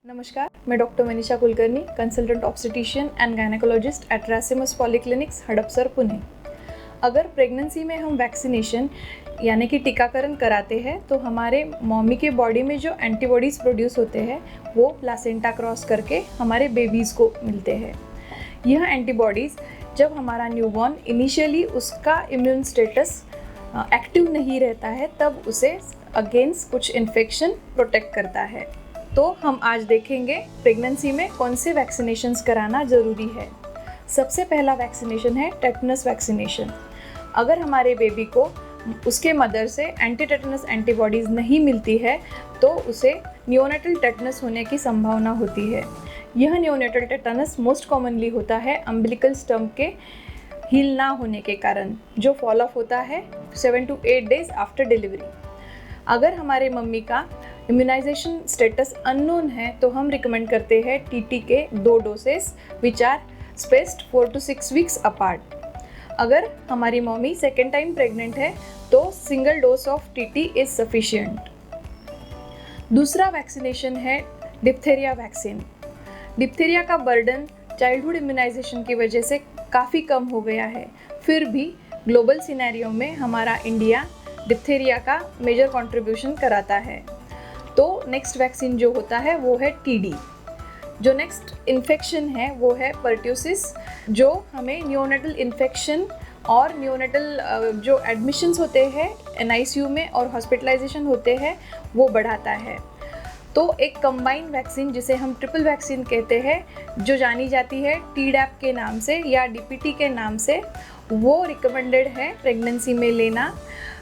नमस्कार, मैं doctor Manisha Kulkarni, consultant obstetrician and gynaecologist at रासिमस पॉलीक्लिनिक्स, हड़पसर, पुणे। अगर प्रेगनेंसी में हम वैक्सीनेशन यानी कि टीकाकरण कराते हैं तो हमारे मम्मी के बॉडी में जो एंटीबॉडीज़ प्रोड्यूस होते हैं वो प्लासेंटा क्रॉस करके हमारे बेबीज़ को मिलते हैं। यह एंटीबॉडीज़ जब हमारा न्यूबॉर्न इनिशियली उसका इम्यून स्टेटस एक्टिव नहीं रहता है तब उसे अगेंस्ट कुछ इन्फेक्शन प्रोटेक्ट करता है। तो हम आज देखेंगे प्रेगनेंसी में कौन से वैक्सीनेशंस कराना ज़रूरी है। सबसे पहला वैक्सीनेशन है टेटनस वैक्सीनेशन। अगर हमारे बेबी को उसके मदर से एंटी टेटनस एंटीबॉडीज़ नहीं मिलती है तो उसे नियोनेटल टेटनस होने की संभावना होती है। यह नियोनेटल टेटनस मोस्ट कॉमनली होता है अम्बिलिकल स्टम्प के हील ना होने के कारण, जो फॉल ऑफ होता है 7 to 8 डेज आफ्टर डिलीवरी। अगर हमारे मम्मी का इम्यूनाइजेशन स्टेटस अननोन है तो हम रिकमेंड करते हैं टीटी के 2 doses which are spaced 4 to 6 weeks apart. अगर हमारी मम्मी सेकेंड टाइम प्रेग्नेंट है तो single dose of TT is sufficient. दूसरा वैक्सीनेशन है डिप्थेरिया वैक्सीन। डिप्थेरिया का बर्डन चाइल्डहुड इम्यूनाइजेशन की वजह से काफ़ी कम हो गया है, फिर भी ग्लोबल सिनेरियो में हमारा इंडिया डिप्थेरिया का मेजर कंट्रीब्यूशन कराता है। तो नेक्स्ट वैक्सीन जो होता है वो है टीडी। जो नेक्स्ट इन्फेक्शन है वो है पर्ट्यूसिस, जो हमें नियोनेटल इन्फेक्शन और नियोनेटल जो एडमिशन्स होते हैं एनआईसीयू में और हॉस्पिटलाइजेशन होते हैं वो बढ़ाता है। तो एक कंबाइंड वैक्सीन जिसे हम ट्रिपल वैक्सीन कहते हैं, जो जानी जाती है टीडैप के नाम से या डीपीटी के नाम से, वो रिकमेंडेड है प्रेगनेंसी में लेना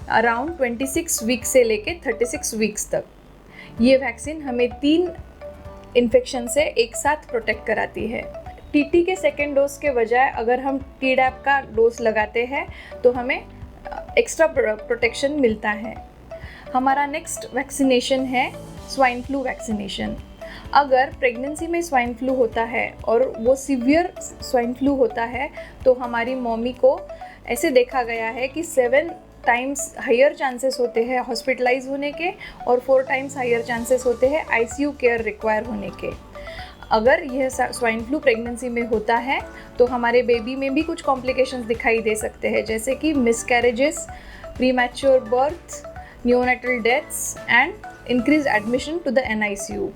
अराउंड 26 वीक्स से लेके 36 वीक्स तक। ये वैक्सीन हमें 3 इन्फेक्शन से एक साथ प्रोटेक्ट कराती है। टीटी के सेकेंड डोज के बजाय अगर हम टीडैप का डोज लगाते हैं तो हमें एक्स्ट्रा प्रोटेक्शन मिलता है। हमारा नेक्स्ट वैक्सीनेशन है स्वाइन फ्लू वैक्सीनेशन। अगर प्रेगनेंसी में स्वाइन फ्लू होता है और वो सीवियर स्वाइन फ्लू होता है तो हमारी मम्मी को ऐसे देखा गया है कि 7 टाइम्स हायर चांसेस होते हैं हॉस्पिटलाइज होने के और 4 टाइम्स हायर चांसेस होते हैं आईसीयू केयर रिक्वायर होने के। अगर यह स्वाइन फ्लू प्रेगनेंसी में होता है तो हमारे बेबी में भी कुछ कॉम्प्लिकेशंस दिखाई दे सकते हैं, जैसे कि miscarriages, premature birth, neonatal deaths and increase admission to the NICU.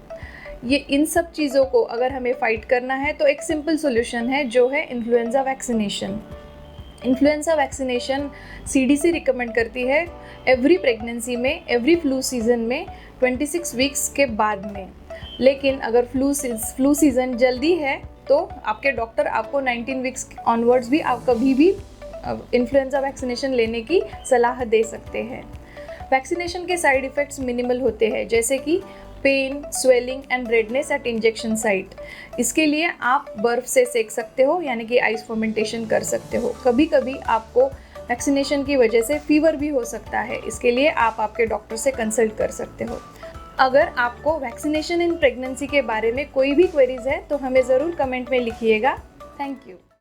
ये इन सब चीज़ों को अगर हमें फाइट करना है तो एक सिंपल सोल्यूशन है जो है influenza vaccination. Influenza vaccination CDC recommend करती है एवरी प्रेगनेंसी में, एवरी फ्लू सीज़न में 26 वीक्स के बाद में। लेकिन अगर फ्लू सीज़न जल्दी है तो आपके डॉक्टर आपको 19 वीक्स ऑनवर्ड्स भी आप कभी भी इन्फ्लुएंजा वैक्सीनेशन लेने की सलाह दे सकते हैं। वैक्सीनेशन के साइड इफ़ेक्ट्स मिनिमल होते हैं, जैसे कि pain, swelling and redness at injection site. इसके लिए आप बर्फ़ से सेक सकते हो यानी कि आइस फर्मेंटेशन कर सकते हो। कभी कभी आपको वैक्सीनेशन की वजह से फीवर भी हो सकता है, इसके लिए आप आपके डॉक्टर से कंसल्ट कर सकते हो। अगर आपको वैक्सीनेशन इन प्रेगनेंसी के बारे में कोई भी क्वेरीज है तो हमें ज़रूर कमेंट में लिखिएगा। Thank you.